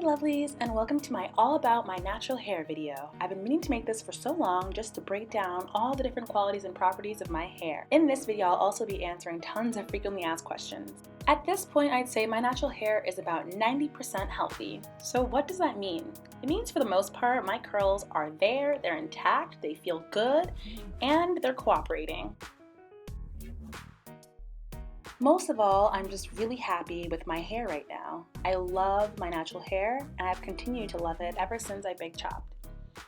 lovelies, and welcome to my all about my natural hair video. I've been meaning to make this for so long just to break down all the different qualities and properties of my hair. In this video, I'll also be answering tons of frequently asked questions. At this point, I'd say my natural hair is about 90% healthy. So what does that mean? It means for the most part, my curls are there, they're intact, they feel good, and they're cooperating. Most of all, I'm just really happy with my hair right now. I love my natural hair, and I've continued to love it ever since I big chopped.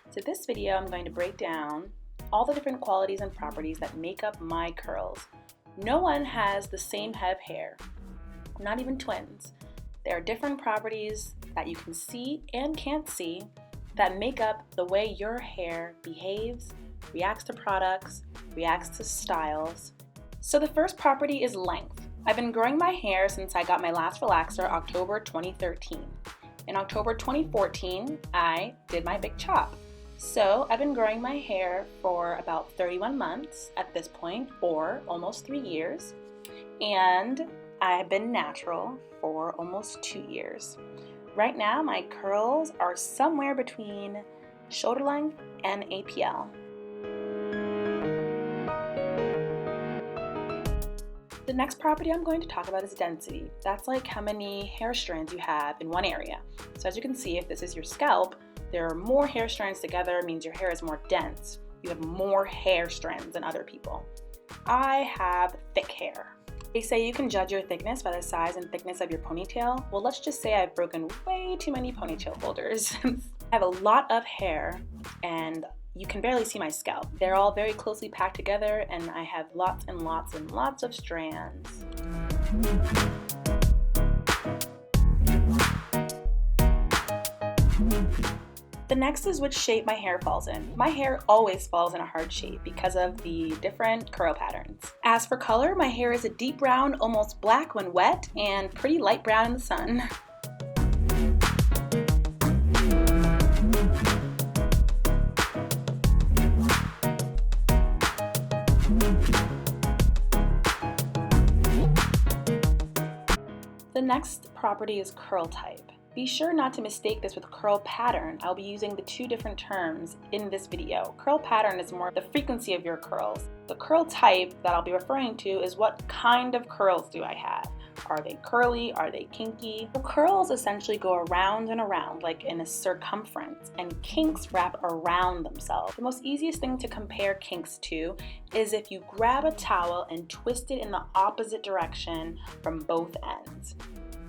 So this video, I'm going to break down all the different qualities and properties that make up my curls. No one has the same head of hair, not even twins. There are different properties that you can see and can't see that make up the way your hair behaves, reacts to products, reacts to styles. So the first property is length. I've been growing my hair since I got my last relaxer October 2013. In October 2014, I did my big chop. So I've been growing my hair for about 31 months at this point, or almost 3 years. And I've been natural for almost 2 years. Right now, my curls are somewhere between shoulder length and APL. The next property I'm going to talk about is density. That's like how many hair strands you have in one area. So as you can see, if this is your scalp, there are more hair strands together, means your hair is more dense. You have more hair strands than other people. I have thick hair. They say you can judge your thickness by the size and thickness of your ponytail. Well, let's just say I've broken way too many ponytail holders. I have a lot of hair and you can barely see my scalp. They're all very closely packed together and I have lots and lots and lots of strands. The next is which shape my hair falls in. My hair always falls in a hard shape because of the different curl patterns. As for color, my hair is a deep brown, almost black when wet, and pretty light brown in the sun. The next property is curl type. Be sure not to mistake this with curl pattern. I'll be using the two different terms in this video. Curl pattern is more the frequency of your curls. The curl type that I'll be referring to is what kind of curls do I have. Are they curly? Are they kinky? The curls essentially go around and around like in a circumference, and kinks wrap around themselves. The most easiest thing to compare kinks to is if you grab a towel and twist it in the opposite direction from both ends.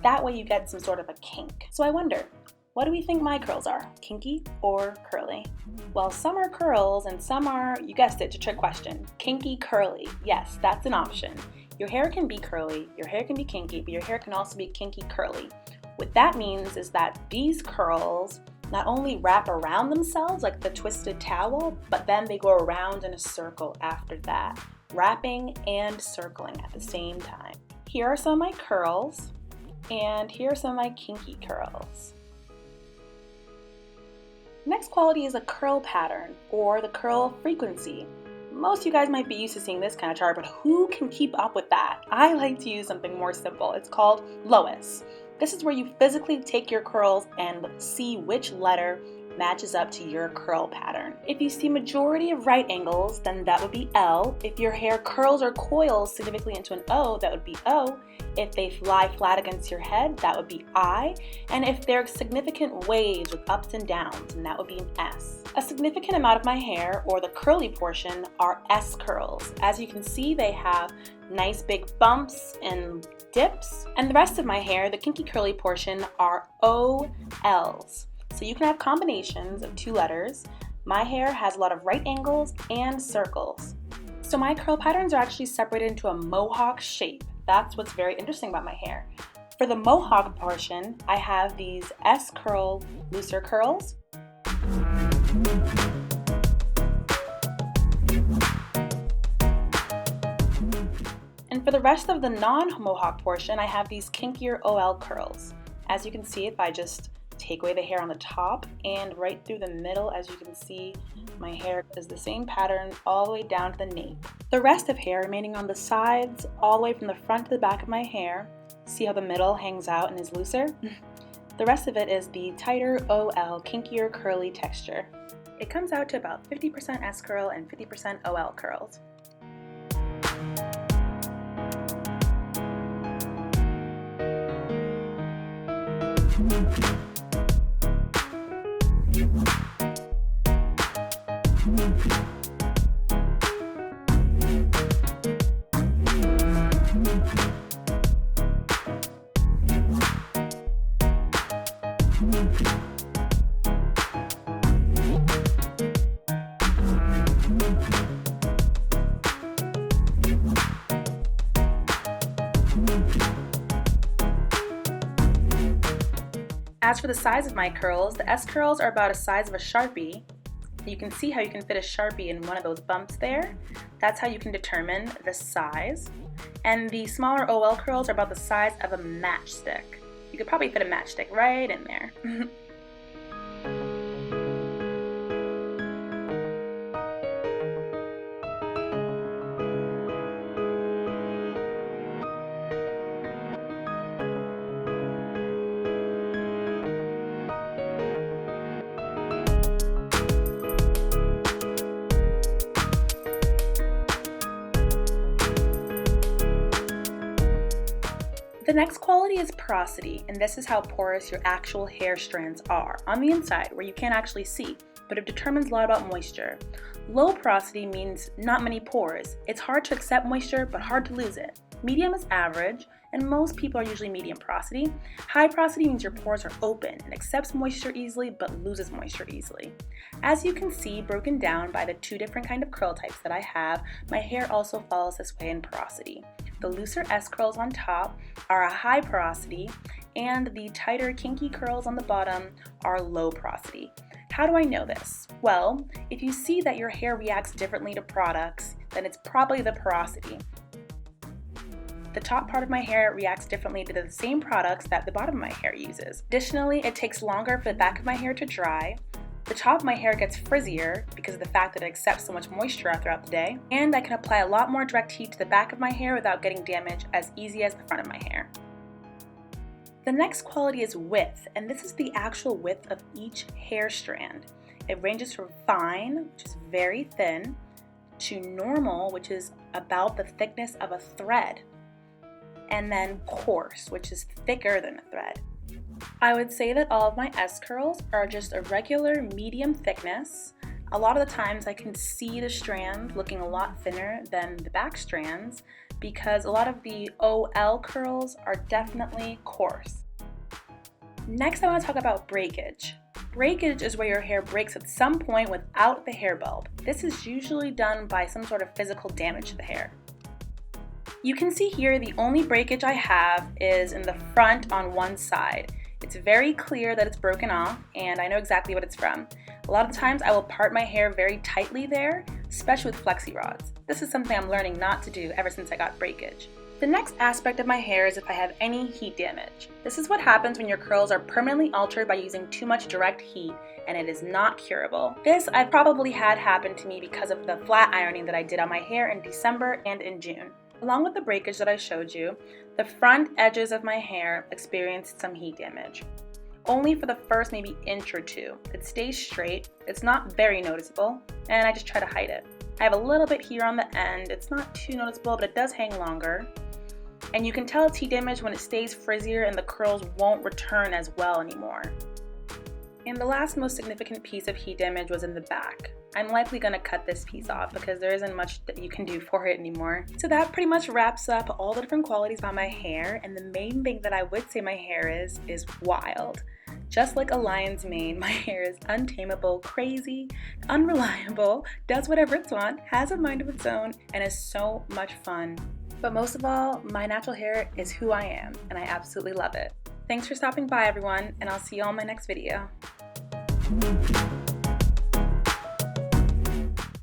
That way you get some sort of a kink. So I wonder, what do we think my curls are? Kinky or curly? Well, some are curls and some are, you guessed it, it's a trick question. Kinky curly. Yes, that's an option. Your hair can be curly, your hair can be kinky, but your hair can also be kinky curly. What that means is that these curls not only wrap around themselves like the twisted towel, but then they go around in a circle after that, wrapping and circling at the same time. Here are some of my curls, and here are some of my kinky curls. Next quality is a curl pattern, or the curl frequency. Most of you guys might be used to seeing this kind of chart, but who can keep up with that? I like to use something more simple. It's called Lois. This is where you physically take your curls and see which letter matches up to your curl pattern. If you see majority of right angles, then that would be L. If your hair curls or coils significantly into an O, that would be O. If they lie flat against your head, that would be I. And if there are significant waves with ups and downs, then that would be an S. A significant amount of my hair, or the curly portion, are S curls. As you can see, they have nice big bumps and dips. And the rest of my hair, the kinky curly portion, are OLs. So you can have combinations of two letters. My hair has a lot of right angles and circles. So my curl patterns are actually separated into a mohawk shape. That's what's very interesting about my hair. For the mohawk portion, I have these S curl looser curls. And for the rest of the non-mohawk portion, I have these kinkier OL curls. As you can see, if I just take away the hair on the top and right through the middle, as you can see, my hair is the same pattern all the way down to the nape. The rest of hair remaining on the sides, all the way from the front to the back of my hair. See how the middle hangs out and is looser? The rest of it is the tighter OL, kinkier, curly texture. It comes out to about 50% S curl and 50% OL curls. As for the size of my curls, the S curls are about the size of a Sharpie. You can see how you can fit a Sharpie in one of those bumps there. That's how you can determine the size. And the smaller OL curls are about the size of a matchstick. You could probably fit a matchstick right in there. The next quality is porosity, and this is how porous your actual hair strands are on the inside, where you can't actually see, but it determines a lot about moisture. Low porosity means not many pores. It's hard to accept moisture, but hard to lose it. Medium is average, and most people are usually medium porosity. High porosity means your pores are open and accepts moisture easily, but loses moisture easily. As you can see, broken down by the two different kind of curl types that I have, my hair also follows this way in porosity. The looser S curls on top are a high porosity, and the tighter kinky curls on the bottom are low porosity. How do I know this? Well, if you see that your hair reacts differently to products, then it's probably the porosity. The top part of my hair reacts differently to the same products that the bottom of my hair uses. Additionally, it takes longer for the back of my hair to dry. The top of my hair gets frizzier because of the fact that it accepts so much moisture throughout the day, and I can apply a lot more direct heat to the back of my hair without getting damage as easy as the front of my hair. The next quality is width, and this is the actual width of each hair strand. It ranges from fine, which is very thin, to normal, which is about the thickness of a thread, and then coarse, which is thicker than a thread. I would say that all of my S curls are just a regular medium thickness. A lot of the times I can see the strand looking a lot thinner than the back strands because a lot of the OL curls are definitely coarse. Next, I want to talk about breakage. Breakage is where your hair breaks at some point without the hair bulb. This is usually done by some sort of physical damage to the hair. You can see here the only breakage I have is in the front on one side. It's very clear that it's broken off, and I know exactly what it's from. A lot of times I will part my hair very tightly there, especially with flexi rods. This is something I'm learning not to do ever since I got breakage. The next aspect of my hair is if I have any heat damage. This is what happens when your curls are permanently altered by using too much direct heat, and it is not curable. This I've probably had happen to me because of the flat ironing that I did on my hair in December and in June. Along with the breakage that I showed you, the front edges of my hair experienced some heat damage. Only for the first maybe inch or two. It stays straight, it's not very noticeable, and I just try to hide it. I have a little bit here on the end. It's not too noticeable, but it does hang longer. And you can tell it's heat damage when it stays frizzier and the curls won't return as well anymore. And the last most significant piece of heat damage was in the back. I'm likely going to cut this piece off because there isn't much that you can do for it anymore. So that pretty much wraps up all the different qualities about my hair, and the main thing that I would say my hair is wild. Just like a lion's mane, my hair is untamable, crazy, unreliable, does whatever it wants, has a mind of its own, and is so much fun. But most of all, my natural hair is who I am, and I absolutely love it. Thanks for stopping by, everyone, and I'll see you all in my next video.